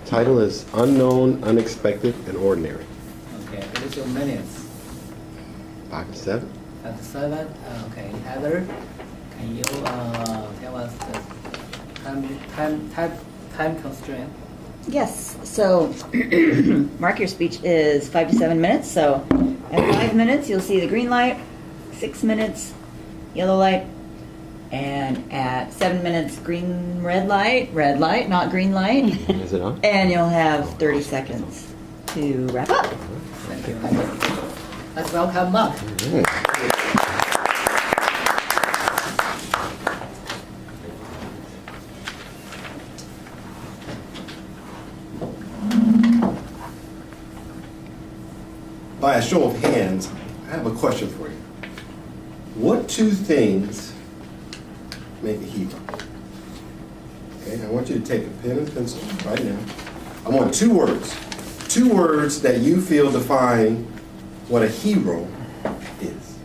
Title is Unknown, Unexpected, and Ordinary. Okay, what is your minutes? 5 to 7. At 7. Okay, Heather, can you tell us the time constraint? Yes, so mark your speech is 5 to 7 minutes. So at 5 minutes, you'll see the green light, 6 minutes, yellow light, and at 7 minutes, red light, not green light. Is it on? And you'll have 30 seconds to wrap up. Thank you, Heather. Let's welcome Mark. All right. By a show of hands, I have a question for you. What two things make a hero? Okay, I want you to take a pen and pencil right now. I want two words. Two words that you feel define what a hero is.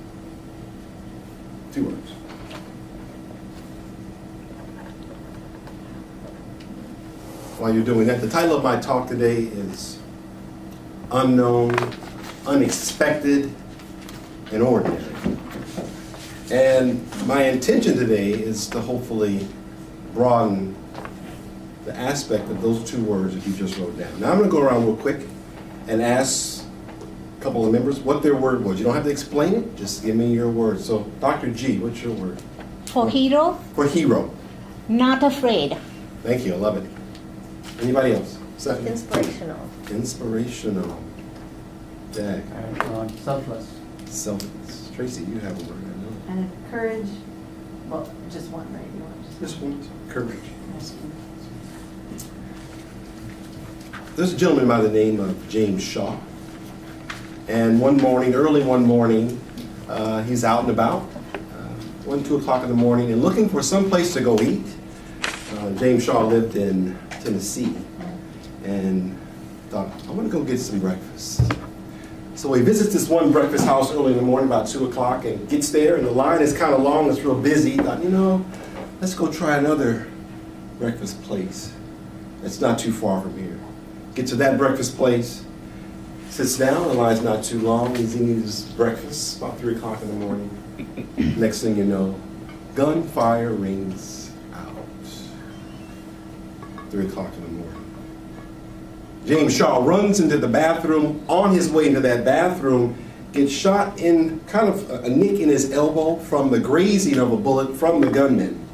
Two words. While you're doing that, the title of my talk today is Unknown, Unexpected, and Ordinary. And my intention today is to hopefully broaden the aspect of those two words that you just wrote down. Now I'm going to go around real quick and ask a couple of members what their word was. You don't have to explain it, just give me your word. So Dr. G, what's your word? For hero, For hero. not afraid. Thank you, I love it. Anybody else? Second. Inspirational. Inspirational. Jack. Selfless. Selfless. Tracy, you have a word, I know. And courage, well, just one, right? You want This one, courage. There's a gentleman by the name of James Shaw. And one morning, early one morning, he's out and about, 1, 2 o'clock in the morning, and looking for some place to go eat. James Shaw lived in Tennessee and thought, I want to go get some breakfast. So he visits this one breakfast house early in the morning, about 2 o'clock, and gets there, and the line is kind of long, it's real busy. He thought, let's go try another breakfast place that's not too far from here. Get to that breakfast place, sits down, the line's not too long, he's eating his breakfast, about 3 o'clock in the morning. Next thing you know, gunfire rings out. 3 o'clock in the morning. James Shaw runs into the bathroom. On his way into that bathroom, gets shot in kind of a nick in his elbow from the grazing of a bullet from the gunman,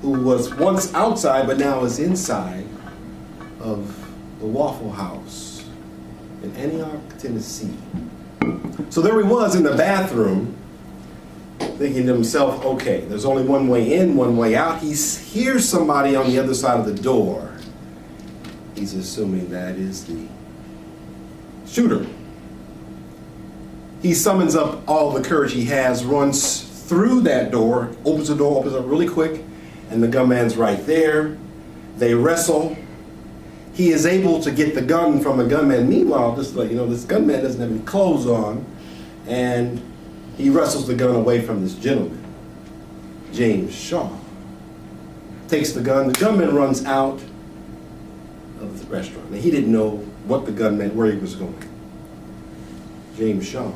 who was once outside but now is inside of the Waffle House in Antioch, Tennessee. So there he was in the bathroom, thinking to himself, okay, there's only one way in, one way out. He hears somebody on the other side of the door. He's assuming that is the shooter. He summons up all the courage he has, runs through that door, opens the door, opens up really quick, and the gunman's right there. They wrestle. He is able to get the gun from the gunman. Meanwhile, just like this gunman doesn't have any clothes on, and he wrestles the gun away from this gentleman. James Shaw takes the gun. The gunman runs out of the restaurant. Now, he didn't know what the gunman, where he was going. James Shaw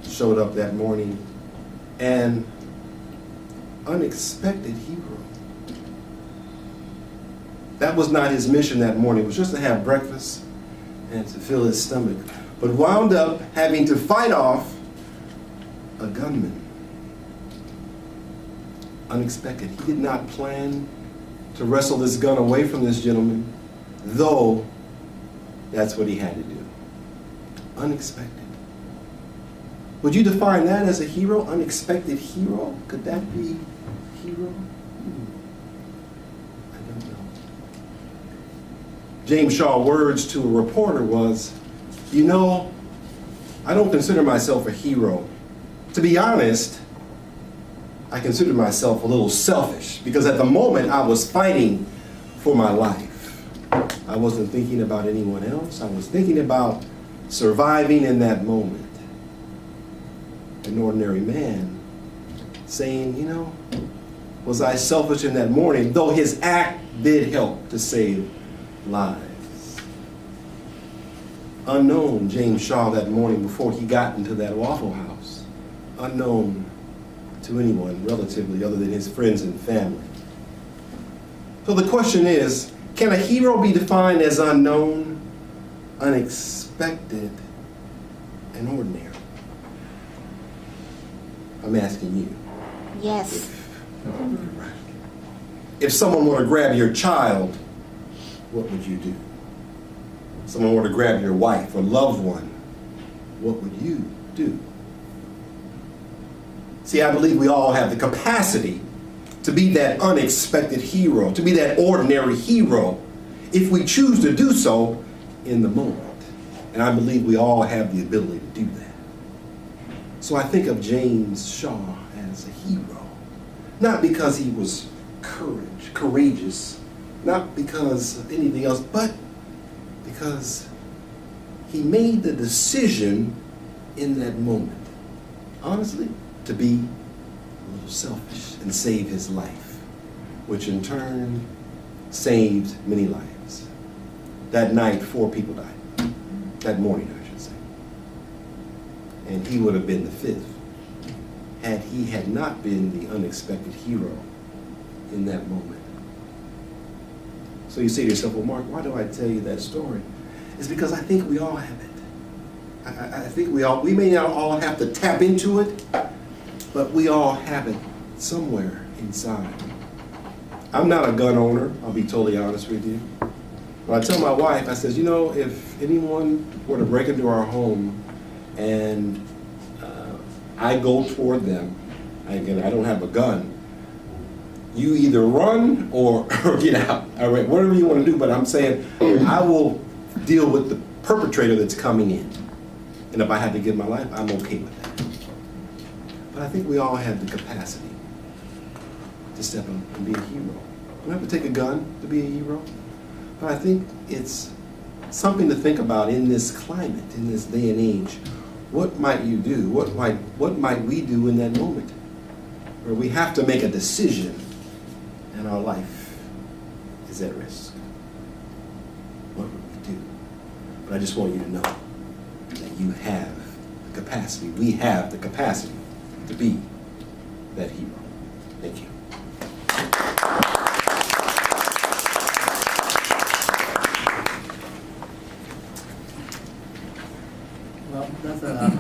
showed up that morning, an unexpected hero. That was not his mission that morning. It was just to have breakfast and to fill his stomach, but wound up having to fight off a gunman. Unexpected. He did not plan to wrestle this gun away from this gentleman, though that's what he had to do. Unexpected. Would you define that as a hero? Unexpected hero? Could that be hero? I don't know. James Shaw's words to a reporter was, I don't consider myself a hero. To be honest, I consider myself a little selfish because at the moment I was fighting for my life. I wasn't thinking about anyone else. I was thinking about surviving in that moment. An ordinary man saying, was I selfish in that morning, though his act did help to save lives. unknown James Shaw that morning before he got into that Waffle House. Unknown to anyone relatively other than his friends and family. So the question is, can a hero be defined as unknown, unexpected, and ordinary? I'm asking you. Yes. If someone were to grab your child, what would you do? Someone were to grab your wife or loved one, what would you do? See, I believe we all have the capacity to be that unexpected hero, to be that ordinary hero, if we choose to do so in the moment. And I believe we all have the ability to do that. So I think of James Shaw as a hero, not because he was courageous, not because of anything else, but because he made the decision in that moment, honestly, to be a little selfish and save his life, which in turn saved many lives. That night, 4 people died. That morning, I should say. And he would have been the 5th had he had not been the unexpected hero in that moment. So you say to yourself, well, Mark, why do I tell you that story? It's because I think we all have it. I think we may not all have to tap into it, but we all have it somewhere inside. I'm not a gun owner, I'll be totally honest with you. But I tell my wife, I says, you know, if anyone were to break into our home and I go toward them, again, I don't have a gun, you either run or get out. All right, whatever you want to do, but I'm saying I will deal with the perpetrator that's coming in. And if I had to give my life, I'm okay with that. But I think we all have the capacity to step up and be a hero. You don't have to take a gun to be a hero. But I think it's something to think about in this climate, in this day and age. What might you do? What might we do in that moment where we have to make a decision and our life is at risk? What would we do? But I just want you to know that you have the capacity, we have the capacity to be that hero. Thank you. Well, that's an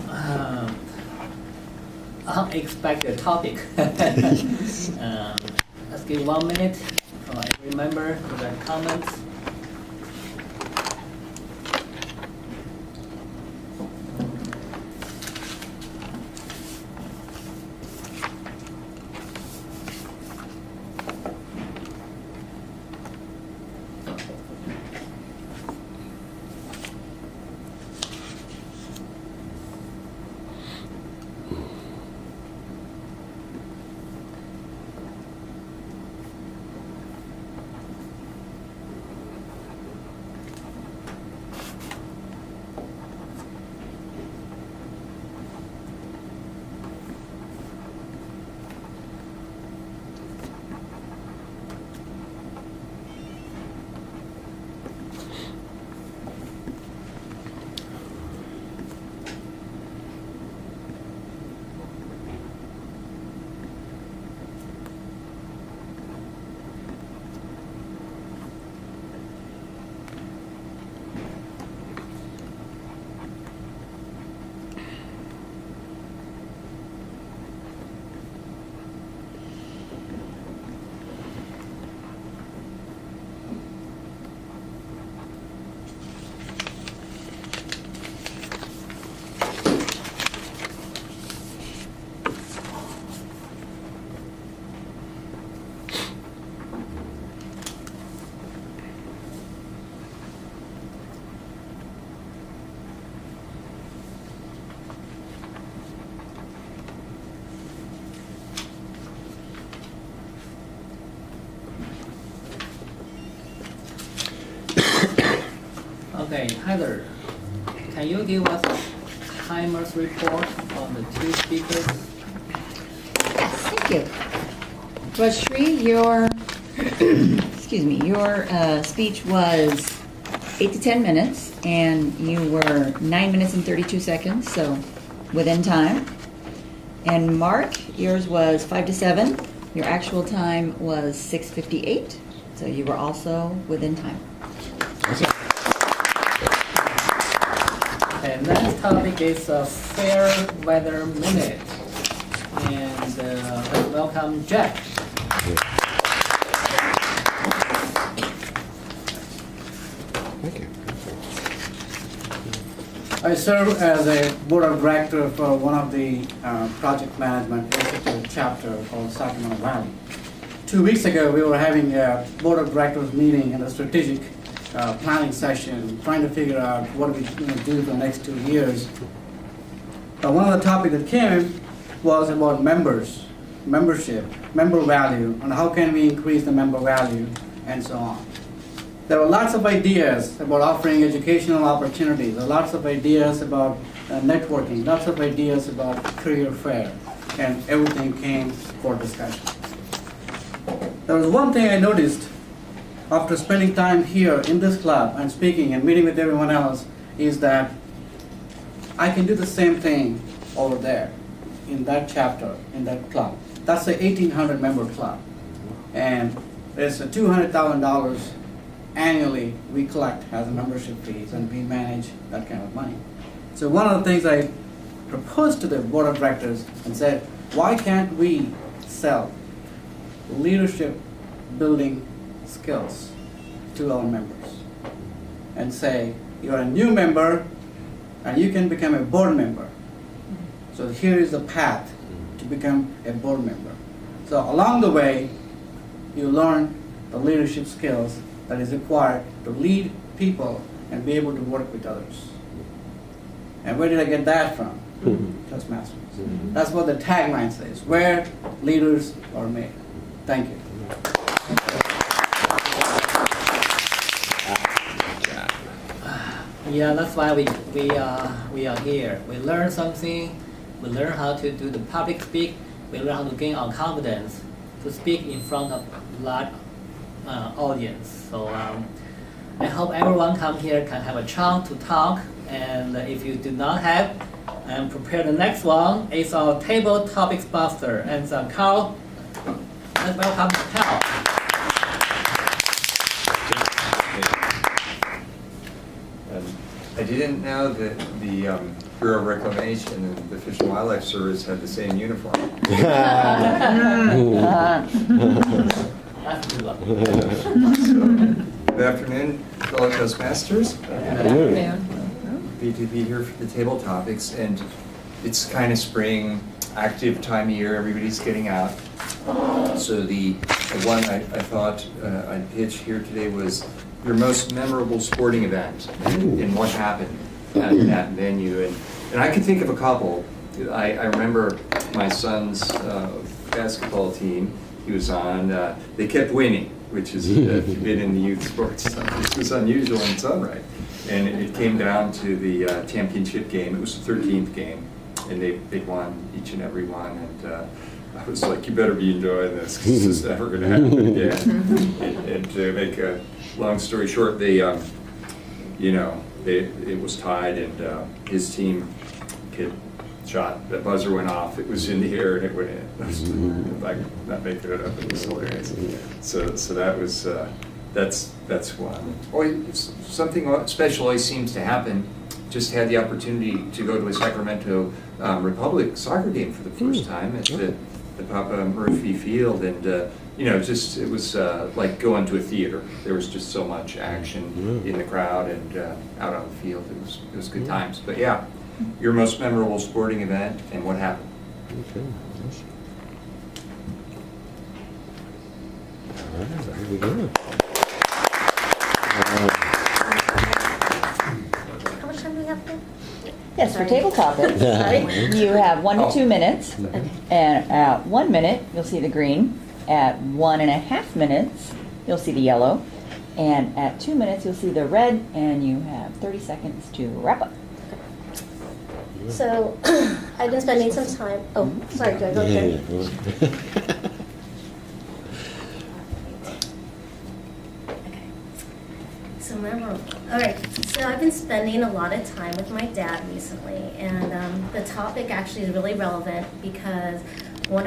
unexpected topic. Let's give 1 minute for every member to write comments. Okay, Heather, can you give us a timer's report on the 2 speakers? Yes, thank you. Well, Shri, your excuse me, your speech was 8 to 10 minutes, and you were 9 minutes and 32 seconds, so within time. And Mark, yours was 5 to 7. Your actual time was 6:58, so you were also within time. And next topic is a fair weather minute. And let's welcome Jack. Thank you. I serve as a board of director for one of the project management institute chapter called Sacramento Valley. 2 weeks ago, we were having a board of directors meeting and a strategic planning session, trying to figure out what we're going to do for the next 2 years. One of the topics that came was about members, membership, member value, and how can we increase the member value, and so on. There were lots of ideas about offering educational opportunities, there were lots of ideas about networking, lots of ideas about career fair, and everything came for discussion. There was one thing I noticed after spending time here in this club and speaking and meeting with everyone else is that I can do the same thing over there in that chapter, in that club. That's a 1,800 member club. And there's a $200,000 annually we collect as a membership fees, and we manage that kind of money. So one of the things I proposed to the board of directors and said, why can't we sell leadership building skills to our members and say, you're a new member and you can become a board member. So here is the path to become a board member. So along the way, you learn the leadership skills that is required to lead people and be able to work with others. And where did I get that from? Toastmasters. That's what the tagline says, where leaders are made. Thank you. Yeah, that's why we are here. We learn something. We learn how to do the public speak. We learn how to gain our confidence to speak in front of large audience. So I hope everyone come here can have a chance to talk. And if you do not have, prepare the next one. It's our table topics buster. And Carl, let's welcome Carl. I didn't know that the Bureau of Reclamation and the Fish and Wildlife Service had the same uniform. That's a good one. So, good afternoon, fellow Toastmasters. Afternoon. Happy to be here for the table topics, and it's kind of spring, active time of year, everybody's getting out. So the one I thought I'd pitch here today was your most memorable sporting event and what happened at that venue. And I can think of a couple. I remember my son's basketball team he was on. They kept winning, which is, if you've been in the youth sports stuff, this was unusual in its own right. And it came down to the championship game. It was the 13th game, and they won each and every one. And I was like, you better be enjoying this, because this is never going to happen again. And to make a long story short, they, it was tied, and his team kid shot, the buzzer went off, it was in the air, and it went in. Like, not making it up, it was hilarious. So that was, that's one. Always, something special always seems to happen. Just had the opportunity to go to a Sacramento Republic soccer game for the first time at the Papa Murphy Field, and it was like going to a theater. There was just so much action in the crowd and out on the field. It was good times. But yeah, your most memorable sporting event and what happened? Okay. All right, here we go. How much time do we have for? Yes, for table topics, you have 1 to 2 minutes. And at 1 minute, you'll see the green. At 1.5 minutes, you'll see the yellow. And at 2 minutes, you'll see the red. And you have 30 seconds to wrap up. So, I've been spending some time. Oh, sorry. Do I go again? So memorable. All right. So I've been spending a lot of time with my dad recently, and the topic actually is really relevant because one of